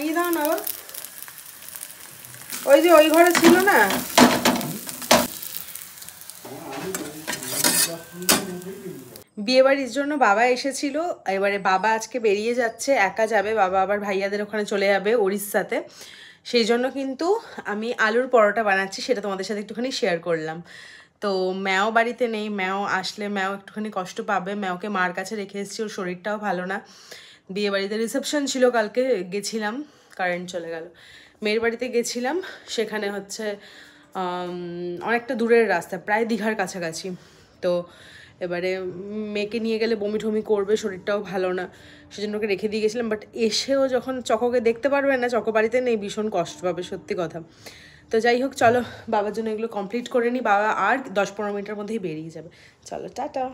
লাগিয়ে দাও না, ওই যে ওই ঘরে ছিল না। বিয়েবাড়ির জন্য বাবা এসেছিল, এবারে বাবা আজকে বেরিয়ে যাচ্ছে, একা যাবে, বাবা আবার ভাইয়াদের ওখানে চলে যাবে উড়িষ্যাতে। সেই জন্য কিন্তু আমি আলুর পরোটা বানাচ্ছি, সেটা তোমাদের সাথে একটুখানি শেয়ার করলাম। তো ম্যাও বাড়িতে নেই, ম্যাও আসলে ম্যাও একটুখানি কষ্ট পাবে, ম্যাওকে মার কাছে রেখে এসেছি, ওর শরীরটাও ভালো না। বিয়ে বাড়িতে রিসেপশন ছিল, কালকে গেছিলাম, কারেন্ট চলে গেল। মেয়ের বাড়িতে গেছিলাম, সেখানে হচ্ছে অনেকটা দূরের রাস্তা, প্রায় দীঘার কাছাকাছি। তো এবারে মেয়েকে নিয়ে গেলে বমি ঠমি করবে, শরীরটাও ভালো না, সেজন্য ওকে রেখে দিয়ে গেছিলাম। বাট এসেও যখন চকোকে দেখতে পারবে না, চকো বাড়িতে নেই, ভীষণ কষ্ট পাবে, সত্যি কথা। তো যাই হোক, চলো বাবার জন্য এগুলো কমপ্লিট করে নিই, বাবা আর 10-15 মিনিটের মধ্যেই বেরিয়ে যাবে। চলো টাটা।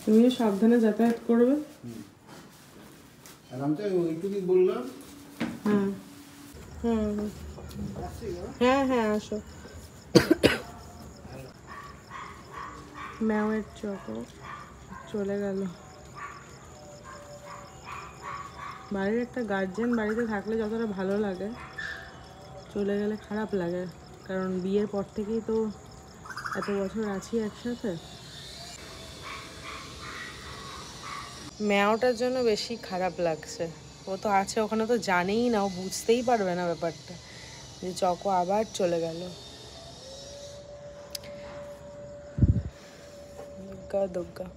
তুমিও সাবধানে যাতায়াত করবে। হ্যাঁ হ্যাঁ হ্যাঁ আসো। ম্যাওয়ের চকো চলে গেল। বাড়ির একটা গার্জেন বাড়িতে থাকলে যতটা ভালো লাগে, চলে গেলে খারাপ লাগে, কারণ বিয়ের পর থেকেই তো এত বছর আছি একসাথে। ম্যাওটার জন্য বেশি খারাপ লাগছে, ও তো আছে ওখানে, তো জানেই না, ও বুঝতেই পারবে না ব্যাপারটা যে চকো আবার চলে গেল। দুগ্গা দুগ্গা।